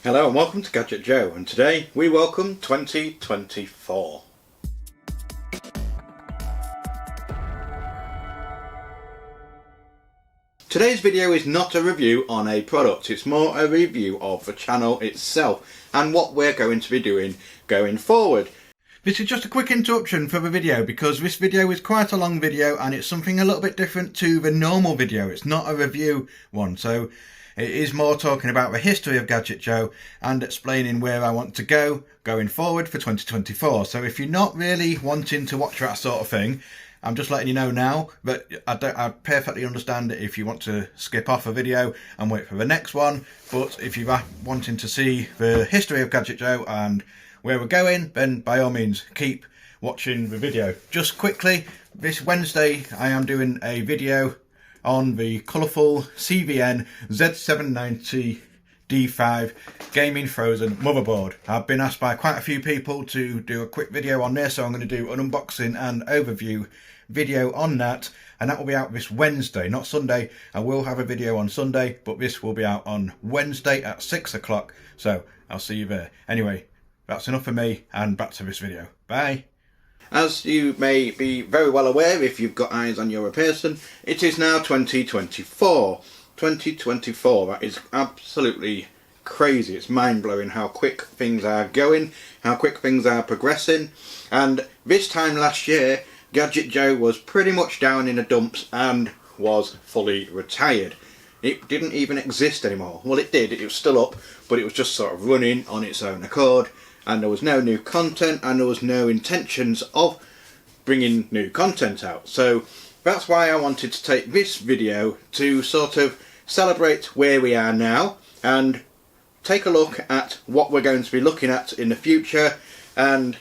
Hello and welcome to Gadget Joe, and today we welcome 2024. Today's video is not a review on a product, it's more a review of the channel itself and what we're going to be doing going forward. This is just a quick interruption for the video because this video is quite a long video and it's something a little bit different to the normal video. It's not a review one, so it is more talking about the history of Gadget Joe and explaining where I want to go going forward for 2024. So if you're not really wanting to watch that sort of thing, I'm just letting you know now, but I perfectly understand it if you want to skip off a video and wait for the next one. But if you are wanting to see the history of Gadget Joe and where we're going, then by all means keep watching the video. Just quickly, this Wednesday I am doing a video on the colourful CVN Z790 D5 gaming frozen motherboard. I've been asked by quite a few people to do a quick video on this, so I'm going to do an unboxing and overview video on that, and that will be out this Wednesday, not Sunday. I will have a video on Sunday, but this will be out on Wednesday at 6 o'clock, so I'll see you there. Anyway, that's enough for me, and back to this video. Bye. As you may be very well aware if you've got eyes and you're a person, it is now 2024. 2024, that is absolutely crazy. It's mind-blowing how quick things are going, how quick things are progressing. And this time last year, Gadget Joe was pretty much down in the dumps and was fully retired. It didn't even exist anymore. Well, it did, it was still up, but it was just sort of running on its own accord. And there was no new content and there was no intentions of bringing new content out. So that's why I wanted to take this video to sort of celebrate where we are now and take a look at what we're going to be looking at in the future and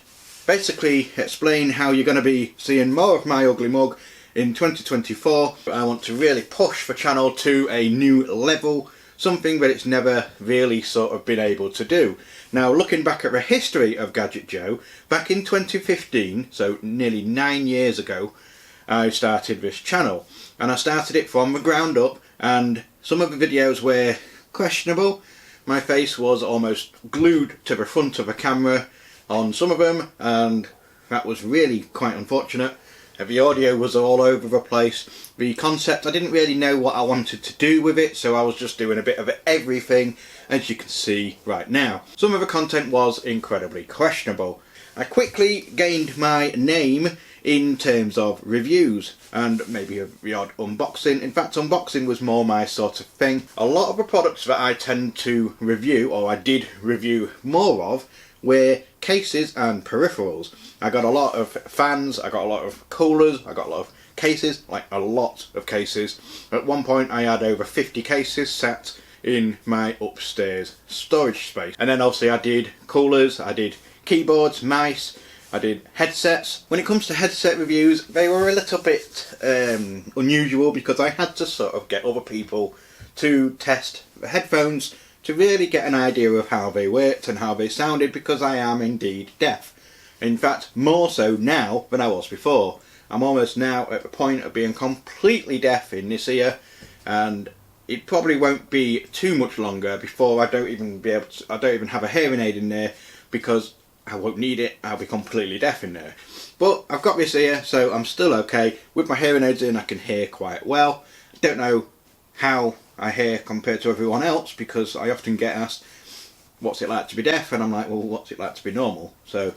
basically explain how you're going to be seeing more of my ugly mug in 2024. I want to really push the channel to a new level, something that it's never really sort of been able to do. Now, looking back at the history of Gadget Joe, back in 2015, so nearly 9 years ago, I started this channel. And I started it from the ground up, and some of the videos were questionable. My face was almost glued to the front of the camera on some of them, and that was really quite unfortunate. The audio was all over the place. The concept, I didn't really know what I wanted to do with it, so I was just doing a bit of everything, as you can see right now. Some of the content was incredibly questionable. I quickly gained my name in terms of reviews and maybe the odd unboxing. In fact, unboxing was more my sort of thing. A lot of the products that I tend to review, or I did review more of, were cases and peripherals. I got a lot of fans, I got a lot of coolers, I got a lot of cases, like a lot of cases. At one point I had over 50 cases sat in my upstairs storage space. And then obviously I did coolers, I did keyboards, mice, I did headsets. When it comes to headset reviews, they were a little bit unusual because I had to sort of get other people to test the headphones to really get an idea of how they worked and how they sounded, because I am indeed deaf. In fact, more so now than I was before. I'm almost now at the point of being completely deaf in this ear, and it probably won't be too much longer before I don't even have a hearing aid in there, because I won't need it. I'll be completely deaf in there. But I've got this ear, so I'm still okay. With my hearing aids in, I can hear quite well. I don't know how I hear compared to everyone else, because I often get asked, what's it like to be deaf? And I'm like, well, what's it like to be normal? So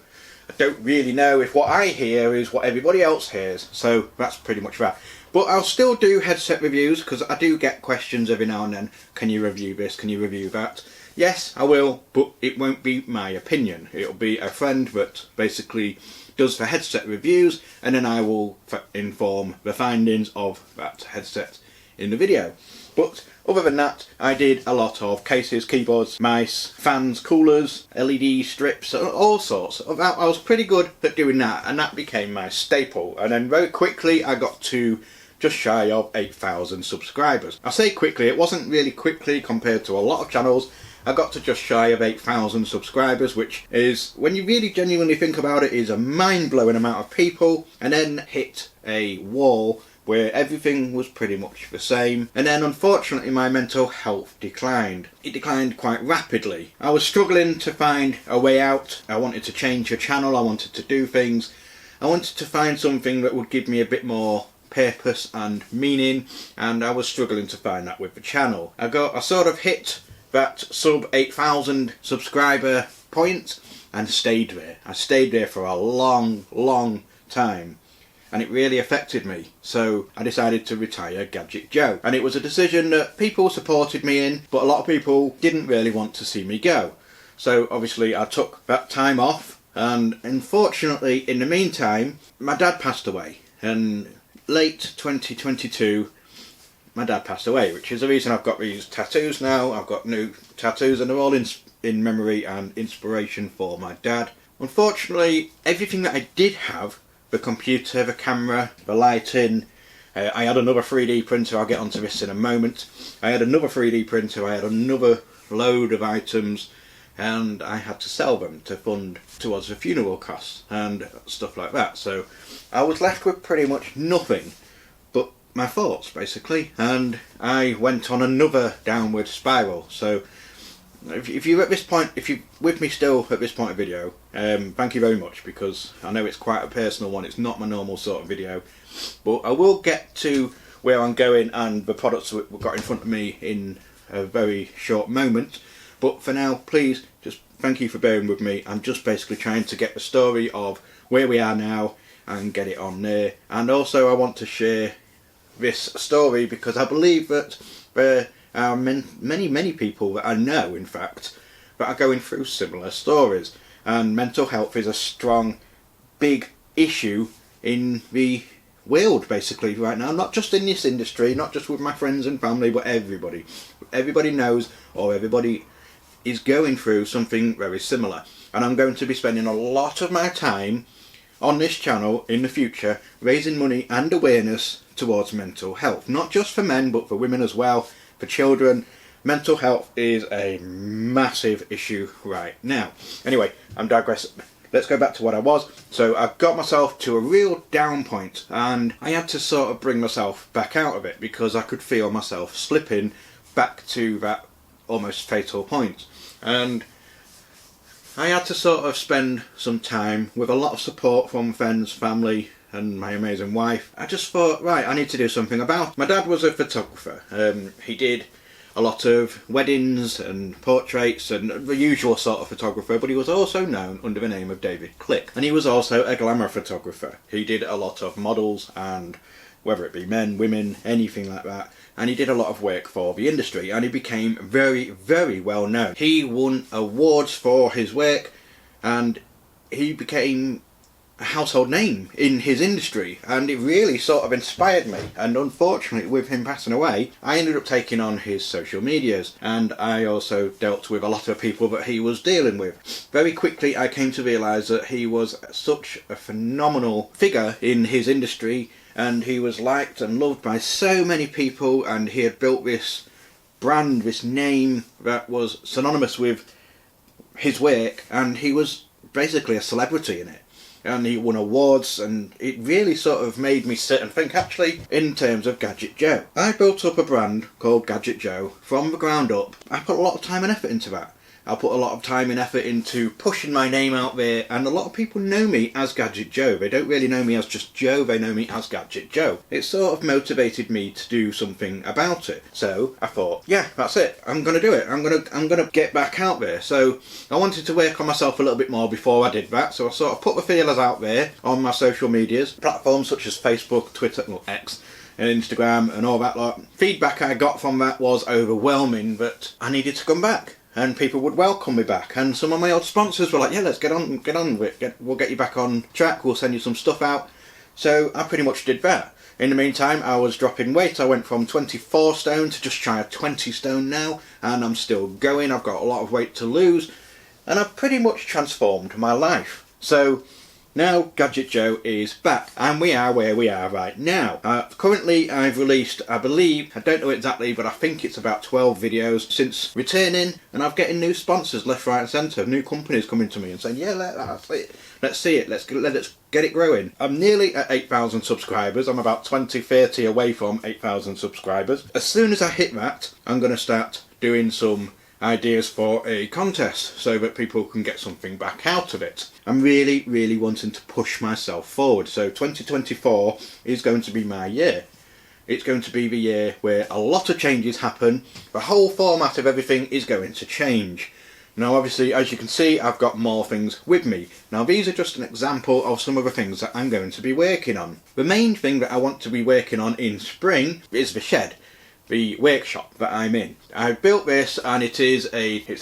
I don't really know if what I hear is what everybody else hears. So that's pretty much that. But I'll still do headset reviews, because I do get questions every now and then. Can you review this? Can you review that? Yes, I will, but it won't be my opinion. It'll be a friend that basically does the headset reviews, and then I will inform the findings of that headset in the video. But other than that, I did a lot of cases, keyboards, mice, fans, coolers, LED strips, all sorts. I was pretty good at doing that, and that became my staple. And then very quickly I got to just shy of 8,000 subscribers. I say quickly, it wasn't really quickly compared to a lot of channels. I got to just shy of 8,000 subscribers, which is, when you really genuinely think about it, is a mind-blowing amount of people, and then hit a wall where everything was pretty much the same. And then unfortunately my mental health declined. It declined quite rapidly. I was struggling to find a way out. I wanted to change the channel, I wanted to do things. I wanted to find something that would give me a bit more purpose and meaning, and I was struggling to find that with the channel. I sort of hit that sub 8,000 subscriber point and stayed there. I stayed there for a long time, and it really affected me. So I decided to retire Gadget Joe, and it was a decision that people supported me in, but a lot of people didn't really want to see me go. So obviously I took that time off, and unfortunately in the meantime my dad passed away, and late 2022 my dad passed away, which is the reason I've got these tattoos now. I've got new tattoos and they're all in memory and inspiration for my dad. Unfortunately, everything that I did have, the computer, the camera, the lighting, I had another 3D printer, I'll get onto this in a moment. I had another 3D printer, I had another load of items, and I had to sell them to fund towards the funeral costs and stuff like that. So I was left with pretty much nothing but my thoughts, basically, and I went on another downward spiral. So if you're at this point, if you're with me still at this point of video, thank you very much, because I know it's quite a personal one. It's not my normal sort of video, but I will get to where I'm going and the products that we've got in front of me in a very short moment. But for now, please just thank you for bearing with me. I'm just basically trying to get the story of where we are now and get it on there. And also I want to share this story because I believe that there are many people that I know, in fact, that are going through similar stories. And mental health is a strong, big issue in the world basically right now, not just in this industry, not just with my friends and family, but everybody. Everybody knows, or everybody is going through something very similar. And I'm going to be spending a lot of my time on this channel in the future raising money and awareness towards mental health, not just for men but for women as well, for children. Mental health is a massive issue right now. Anyway, I'm digressing. Let's go back to what I was. So I got myself to a real down point, and I had to sort of bring myself back out of it because I could feel myself slipping back to that almost fatal point. And I had to sort of spend some time with a lot of support from friends, family and my amazing wife. I just thought, right, I need to do something about it. My dad was a photographer. He did a lot of weddings and portraits and the usual sort of photographer, but he was also known under the name of David Click. And he was also a glamour photographer. He did a lot of models, and whether it be men, women, anything like that. And he did a lot of work for the industry, and he became very well known. He won awards for his work, and he became a household name in his industry, and it really sort of inspired me. And unfortunately, with him passing away, I ended up taking on his social medias, and I also dealt with a lot of people that he was dealing with. Very quickly I came to realise that he was such a phenomenal figure in his industry, and he was liked and loved by so many people, and he had built this brand, this name that was synonymous with his work, and he was basically a celebrity in it. And he won awards, and it really sort of made me sit and think, actually, in terms of Gadget Joe. I built up a brand called Gadget Joe from the ground up. I put a lot of time and effort into that. I put a lot of time and effort into pushing my name out there, and a lot of people know me as Gadget Joe. They don't really know me as just Joe, they know me as Gadget Joe. It sort of motivated me to do something about it. So I thought, yeah, that's it. I'm going to do it. I'm going to get back out there. So I wanted to work on myself a little bit more before I did that. So I sort of put the feelers out there on my social medias, platforms such as Facebook, Twitter, well, X, and Instagram and all that lot. Feedback I got from that was overwhelming, but I needed to come back. And people would welcome me back, and some of my old sponsors were like, yeah, let's get on with it. We'll get you back on track, we'll send you some stuff out. So I pretty much did that. In the meantime, I was dropping weight. I went from 24 stone to just shy of 20 stone now, and I'm still going. I've got a lot of weight to lose, and I've pretty much transformed my life. So Now Gadget Joe is back and we are where we are right now. Currently I've released, I believe, I don't know exactly, but I think it's about 12 videos since returning, and I'm getting new sponsors left, right and centre, new companies coming to me and saying, yeah, let's see it, let's get it growing. I'm nearly at 8,000 subscribers. I'm about 20-30 away from 8,000 subscribers. As soon as I hit that, I'm going to start doing some ideas for a contest so that people can get something back out of it. I'm really wanting to push myself forward. So 2024 is going to be my year. It's going to be the year where a lot of changes happen. The whole format of everything is going to change. Now obviously, as you can see, I've got more things with me. Now these are just an example of some of the things that I'm going to be working on. The main thing that I want to be working on in spring is the shed, the workshop that I'm in. I built this and it's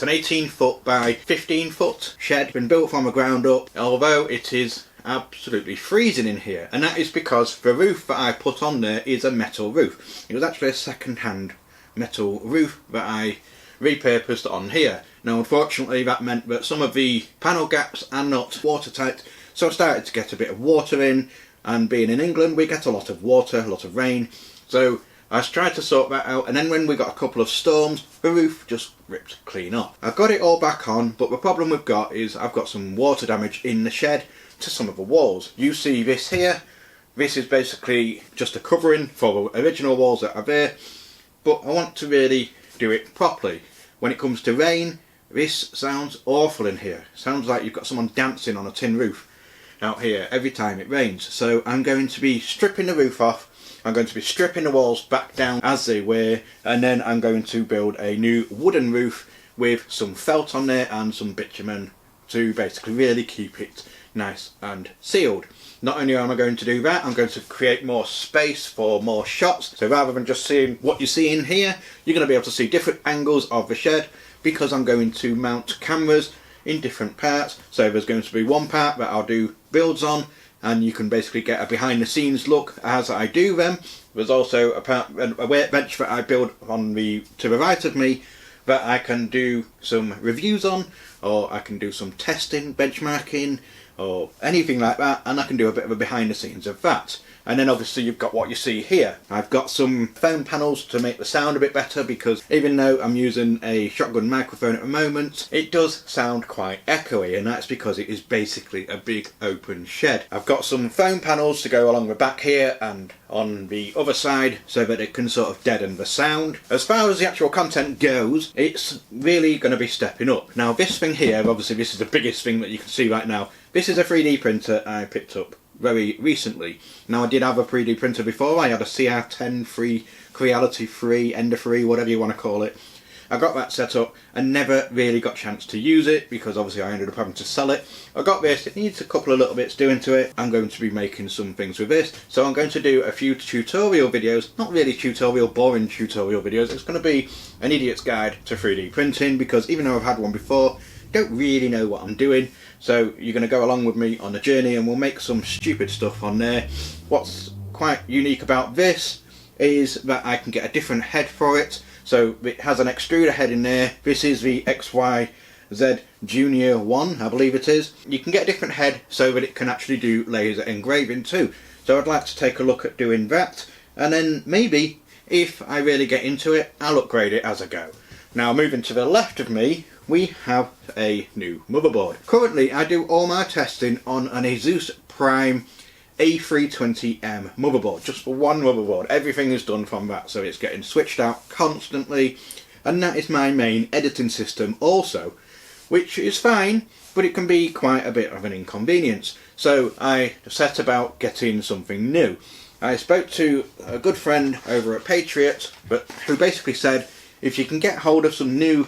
an 18 foot by 15 foot shed, been built from the ground up, although it is absolutely freezing in here, and that is because the roof that I put on there is a metal roof. It was actually a second-hand metal roof that I repurposed on here. Now unfortunately that meant that some of the panel gaps are not watertight, so I started to get a bit of water in, and being in England we get a lot of water, a lot of rain, so I tried to sort that out, and then when we got a couple of storms, the roof just ripped clean off. I've got it all back on, but the problem we've got is I've got some water damage in the shed to some of the walls. You see this here, this is basically just a covering for the original walls that are there, but I want to really do it properly. When it comes to rain, this sounds awful in here. It sounds like you've got someone dancing on a tin roof out here every time it rains. So I'm going to be stripping the roof off, I'm going to be stripping the walls back down as they were, and then I'm going to build a new wooden roof with some felt on there and some bitumen to basically really keep it nice and sealed. Not only am I going to do that, I'm going to create more space for more shots. So rather than just seeing what you see in here, you're going to be able to see different angles of the shed, because I'm going to mount cameras in different parts. So there's going to be one part that I'll do builds on, and you can basically get a behind the scenes look as I do them. There's also a workbench that I build to the right of me that I can do some reviews on, or I can do some testing, benchmarking, or anything like that, and I can do a bit of a behind the scenes of that. And then obviously you've got what you see here. I've got some phone panels to make the sound a bit better, because even though I'm using a shotgun microphone at the moment, it does sound quite echoey, and that's because it is basically a big open shed. I've got some phone panels to go along the back here and on the other side so that it can sort of deaden the sound. As far as the actual content goes, it's really going to be stepping up. Now this thing here, obviously this is the biggest thing that you can see right now. This is a 3D printer I picked up very recently. Now I did have a 3D printer before. I had a CR10 free, Creality free, Ender free, whatever you want to call it. I got that set up and never really got a chance to use it, because obviously I ended up having to sell it. I got this, it needs a couple of little bits doing to it. I'm going to be making some things with this, so I'm going to do a few tutorial videos, not really tutorial, boring tutorial videos. It's going to be an idiot's guide to 3D printing, because even though I've had one before, I don't really know what I'm doing. So you're going to go along with me on the journey and we'll make some stupid stuff on there. What's quite unique about this is that I can get a different head for it. So it has an extruder head in there. This is the XYZ Junior 1, I believe it is. You can get a different head so that it can actually do laser engraving too. So I'd like to take a look at doing that, and then maybe if I really get into it, I'll upgrade it as I go. Now moving to the left of me, we have a new motherboard. Currently I do all my testing on an Asus Prime A320M motherboard, just for one motherboard. Everything is done from that, so it's getting switched out constantly, and that is my main editing system also, which is fine, but it can be quite a bit of an inconvenience. So I set about getting something new. I spoke to a good friend over at Patriot, who basically said, if you can get hold of some new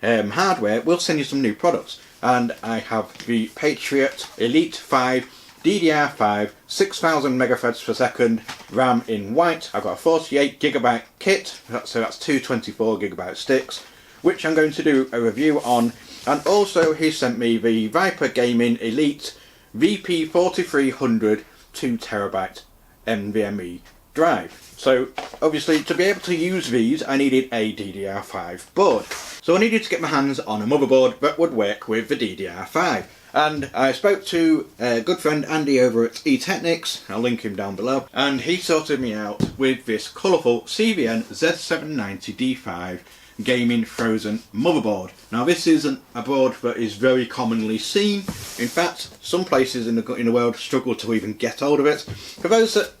hardware, we'll send you some new products. And I have the Patriot Elite 5 DDR5 6000 megahertz per second RAM in white. I've got a 48GB kit, so that's two 24GB sticks, which I'm going to do a review on. And also he sent me the Viper Gaming Elite VP4300 2TB NVMe drive. So obviously to be able to use these I needed a DDR5 board. So I needed to get my hands on a motherboard that would work with the DDR5. And I spoke to a good friend Andy over at eTechnics, I'll link him down below, and he sorted me out with this colourful CVN Z790D5 gaming frozen motherboard. Now this isn't a board that is very commonly seen. In fact, some places in the world struggle to even get hold of it. For those that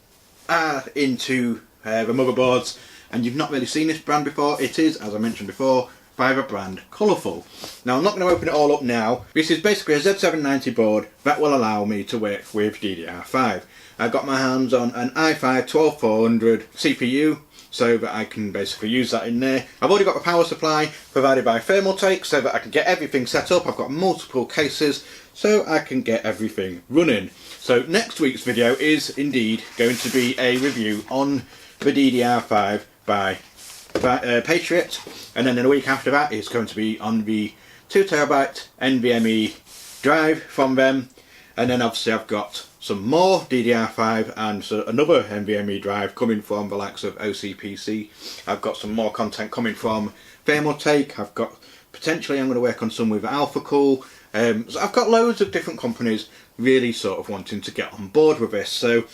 are into the motherboards and you've not really seen this brand before, it is, as I mentioned before, by the brand Colourful. Now I'm not going to open it all up now. This is basically a Z790 board that will allow me to work with DDR5. I've got my hands on an i5 12400 CPU so that I can basically use that in there. I've already got the power supply provided by Thermaltake so that I can get everything set up. I've got multiple cases so I can get everything running. So next week's video is indeed going to be a review on the DDR5 by Patriot, and then in a week after that it's going to be on the 2TB NVMe drive from them, and then obviously I've got some more DDR5 and so another NVMe drive coming from the likes of OCPC. I've got some more content coming from Thermaltake. I've got potentially I'm going to work on some with AlphaCool. So I've got loads of different companies really sort of wanting to get on board with this. So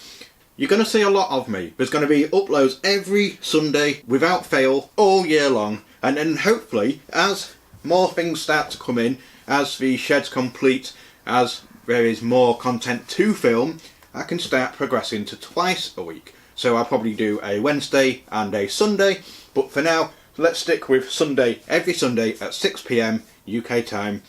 you're going to see a lot of me. There's going to be uploads every Sunday without fail all year long, and then hopefully as more things start to come in, as the shed's complete, as there is more content to film, I can start progressing to twice a week. So I'll probably do a Wednesday and a Sunday, but for now let's stick with Sunday, every Sunday at 6 PM UK time,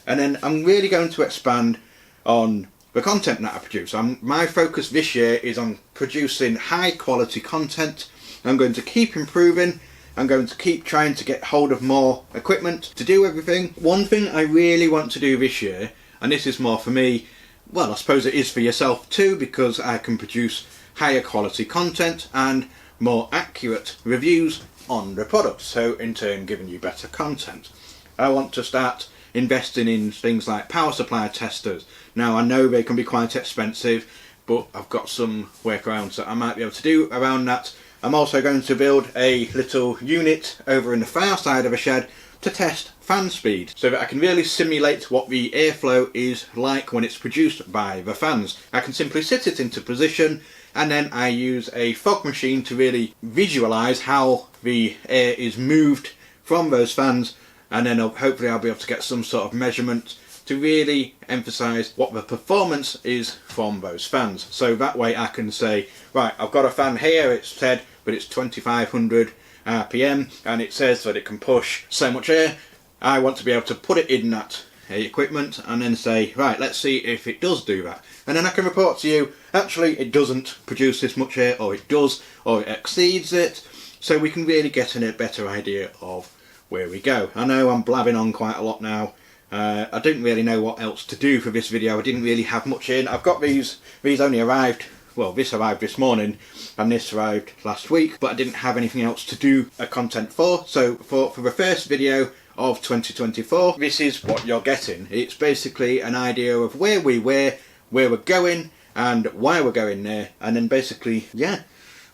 and then I'm really going to expand on the content that I produce. My focus this year is on producing high quality content. I'm going to keep improving. I'm going to keep trying to get hold of more equipment to do everything. One thing I really want to do this year, and this is more for me, well I suppose it is for yourself too, because I can produce higher quality content and more accurate reviews on the product, so in turn giving you better content. I want to start investing in things like power supply testers. Now I know they can be quite expensive, but I've got some workarounds that I might be able to do around that. I'm also going to build a little unit over in the far side of a shed to test fan speed, so that I can really simulate what the airflow is like when it's produced by the fans. I can simply sit it into position, and then I use a fog machine to really visualise how the air is moved from those fans, and then hopefully I'll be able to get some sort of measurement to really emphasise what the performance is from those fans. So that way I can say, right, I've got a fan here, it's said, but it's 2500 RPM, and it says that it can push so much air. I want to be able to put it in that equipment and then say, right, let's see if it does do that. And then I can report to you, actually it doesn't produce this much air, or it does, or it exceeds it. So we can really get a better idea of where we go. I know I'm blabbing on quite a lot now. I didn't really know what else to do for this video. I didn't really have much in. I've got these only arrived, well this arrived this morning and this arrived last week, but I didn't have anything else to do a content for. So for the first video of 2024, this is what you're getting. It's basically an idea of where we were, where we're going and why we're going there, and then basically, yeah,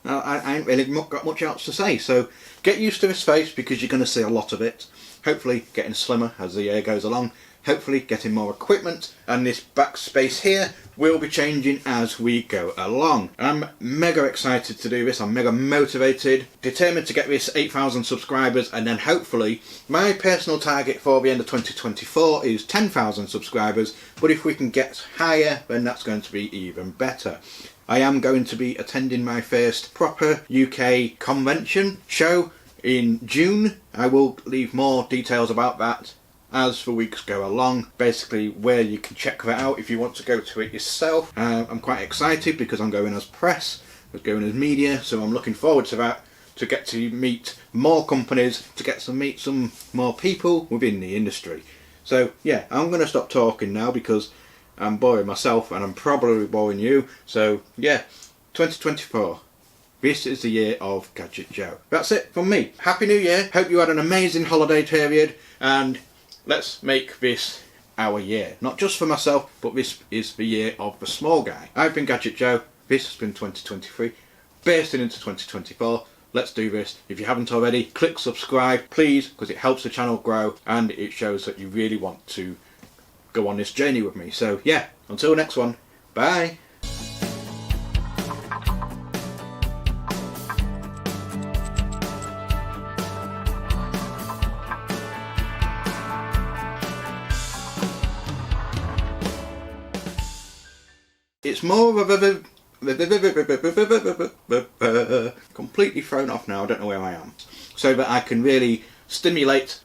I ain't really got much else to say. So get used to this face because you're going to see a lot of it. Hopefully getting slimmer as the year goes along, hopefully getting more equipment, and this backspace here will be changing as we go along. I'm mega excited to do this, I'm mega motivated, determined to get this 8,000 subscribers, and then hopefully my personal target for the end of 2024 is 10,000 subscribers, but if we can get higher then that's going to be even better. I am going to be attending my first proper UK convention show in June. I will leave more details about that as the weeks go along, basically where you can check that out if you want to go to it yourself. I'm quite excited because I'm going as press, I'm going as media, so I'm looking forward to that, to get to meet more companies, to get to meet some more people within the industry. So yeah, I'm going to stop talking now because I'm boring myself and I'm probably boring you. So yeah, 2024. This is the year of Gadget Joe. That's it from me. Happy New Year. Hope you had an amazing holiday period, and let's make this our year. Not just for myself, but this is the year of the small guy. I've been Gadget Joe. This has been 2023. bursting into 2024. Let's do this. If you haven't already, click subscribe, please, because it helps the channel grow and it shows that you really want to go on this journey with me. So yeah, until the next one, bye. It's more of a completely thrown off now, I don't know where I am, so that I can really stimulate